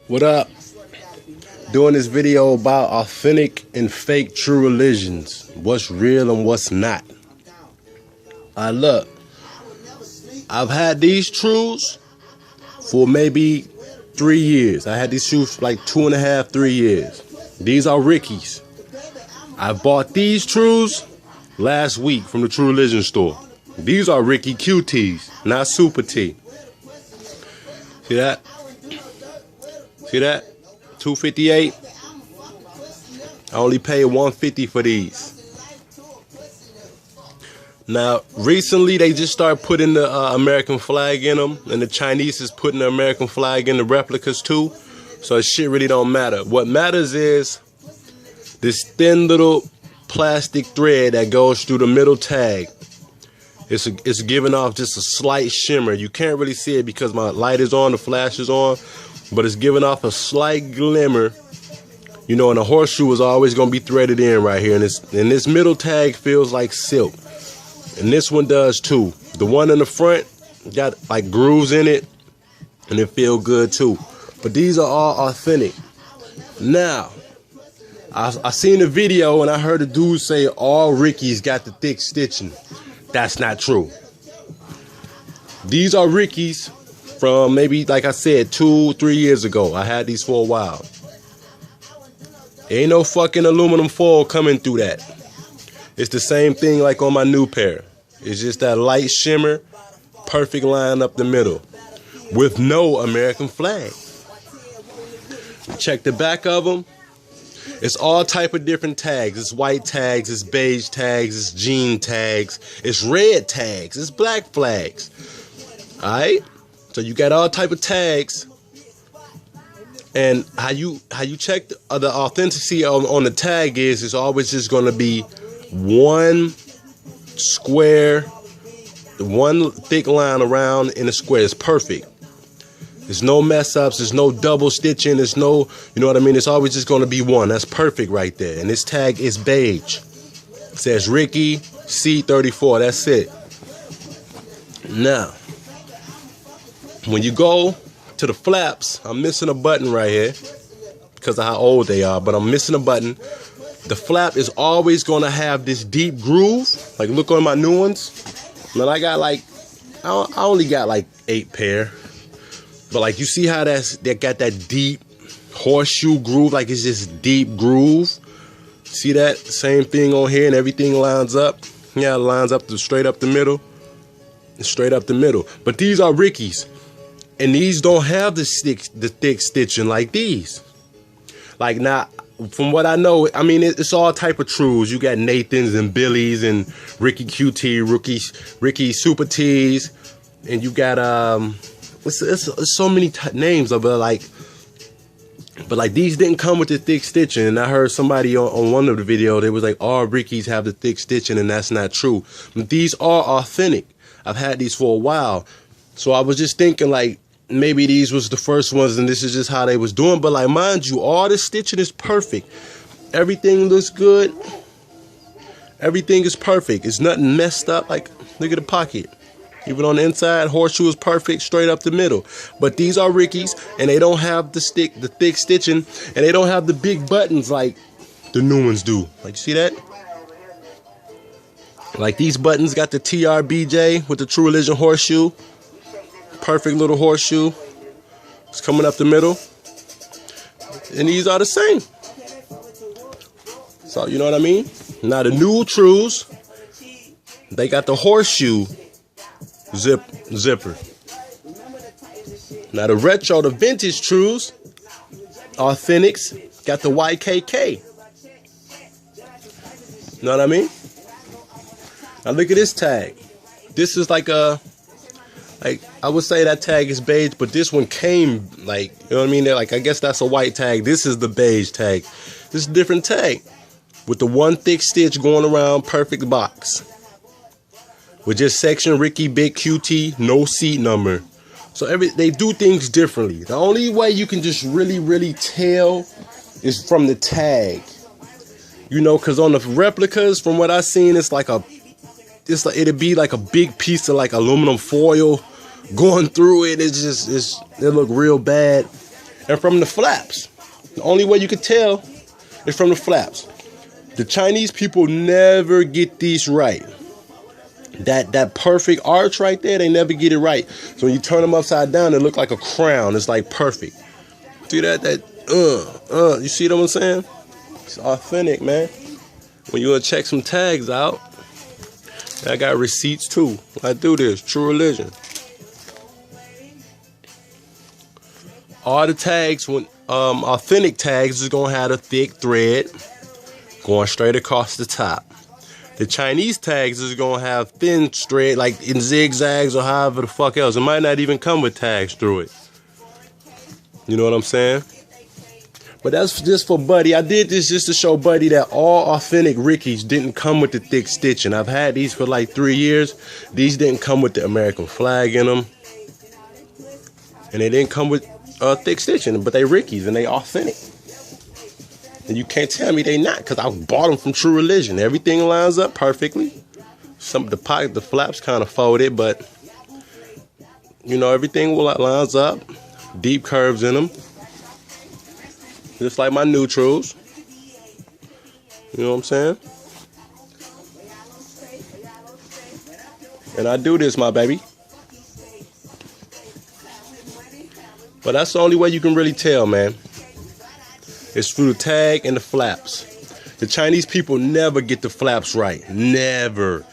What up? Doing this video about authentic and fake true religions. What's real and what's not. Look, I've had these truths for maybe 3 years. I had these shoes for like 2.5, 3 years. These are Rickies. I bought these truths last week from the True Religion store. These are Ricky QTs, not Super T. See that? See that? $258. I only paid $150 for these. Now, recently they just started putting the American flag in them, and the Chinese is putting the American flag in the replicas too. So shit really don't matter. What matters is this thin little plastic thread that goes through the middle tag. It's giving off just a slight shimmer. You can't really see it because my light is on, the flash is on, but it's giving off a slight glimmer. You know, and a horseshoe is always going to be threaded in right here. And this middle tag feels like silk. And this one does too. The one in the front got like grooves in it, and it feel good too. But these are all authentic. Now, I seen a video and I heard a dude say all Rickies got the thick stitching. That's not true. These are Rickies from maybe, like I said, 2-3 years ago. I had these for a while. Ain't no fucking aluminum foil coming through that. It's the same thing like on my new pair. It's just that light shimmer, perfect line up the middle, with no American flag. Check the back of them. It's all type of different tags. It's white tags, it's beige tags, it's jean tags, it's red tags, it's black flags. Alright? So you got all type of tags. And how you check the authenticity on the tag is it's always just gonna be one square, one thick line around in a square. It's perfect. There's no mess ups, there's no double stitching, there's no, you know what I mean? It's always just gonna be one. That's perfect right there. And this tag is beige. It says Ricky C34, that's it. Now, when you go to the flaps, I'm missing a button right here because of how old they are, but I'm missing a button. The flap is always gonna have this deep groove. Like look on my new ones. And I got like, I only got like 8 pair. But like you see how that got that deep horseshoe groove, like it's just deep groove. See that? Same thing on here and everything lines up. Yeah, it lines up straight up the middle. Straight up the middle. But these are Rickies. And these don't have the thick stitching like these. Like now, from what I know, I mean it's all type of trues. You got Nathans and Billies and Ricky QT, Ricky Super T's, and you got it's so many names of it, but like these didn't come with the thick stitching. And I heard somebody on one of the videos, they was like, all Rickies have the thick stitching, and that's not true. But these are authentic. I've had these for a while, so I was just thinking like maybe these was the first ones and this is just how they was doing. But like mind you, all the stitching is perfect. Everything looks good. Everything is perfect. It's nothing messed up. Like look at the pocket. Even on the inside, horseshoe is perfect, straight up the middle. But these are Rickies, and they don't have the thick stitching, and they don't have the big buttons like the new ones do. Like, you see that? Like these buttons got the TRBJ with the True Religion horseshoe. Perfect little horseshoe. It's coming up the middle. And these are the same. So, you know what I mean? Now, the new Trues, they got the horseshoe zipper. Now the retro, the vintage Trues, authentics, got the YKK. Know what I mean? Now look at this tag. This is like I would say that tag is beige, but this one came like, you know what I mean? Like I guess that's a white tag. This is the beige tag. This is a different tag with the one thick stitch going around, perfect box. With just section Ricky Big QT, no seat number. So they do things differently. The only way you can just really tell is from the tag. You know, because on the replicas, from what I've seen, it's like it'd be like a big piece of like aluminum foil going through it. It look real bad. and from the flaps. The only way you could tell is from the flaps. The Chinese people never get these right. That perfect arch right there, they never get it right. So when you turn them upside down, it look like a crown. It's like perfect. See that? You see what I'm saying? It's authentic, man. When you want to check some tags out, I got receipts too. I do this. True Religion. All the tags, when authentic tags, is gonna have a thick thread going straight across the top. The Chinese tags is gonna have thin thread, like in zigzags or however the fuck else. It might not even come with tags through it. You know what I'm saying? But that's just for Buddy. I did this just to show Buddy that all authentic Rickies didn't come with the thick stitching. I've had these for like 3 years. These didn't come with the American flag in them. And they didn't come with thick stitching, but they Rickies and they authentic. And you can't tell me they not, because I bought them from True Religion. Everything lines up perfectly. Some of the flaps kind of folded, but you know, everything lines up. Deep curves in them. Just like my neutrals. You know what I'm saying? And I do this, my baby. But that's the only way you can really tell, man. It's through the tag and the flaps. The Chinese people never get the flaps right. Never.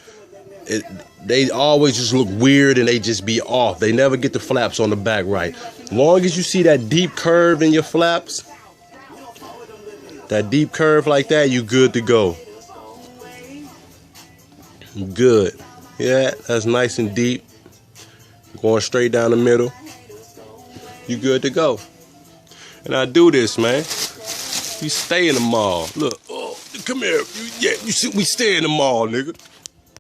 They always just look weird and they just be off. They never get the flaps on the back right. Long as you see that deep curve in your flaps, that deep curve like that, you good to go. Good. Yeah, that's nice and deep. Going straight down the middle. You good to go. And I do this, man. We stay in the mall. Look, oh, come here. Yeah, you see, we stay in the mall, nigga.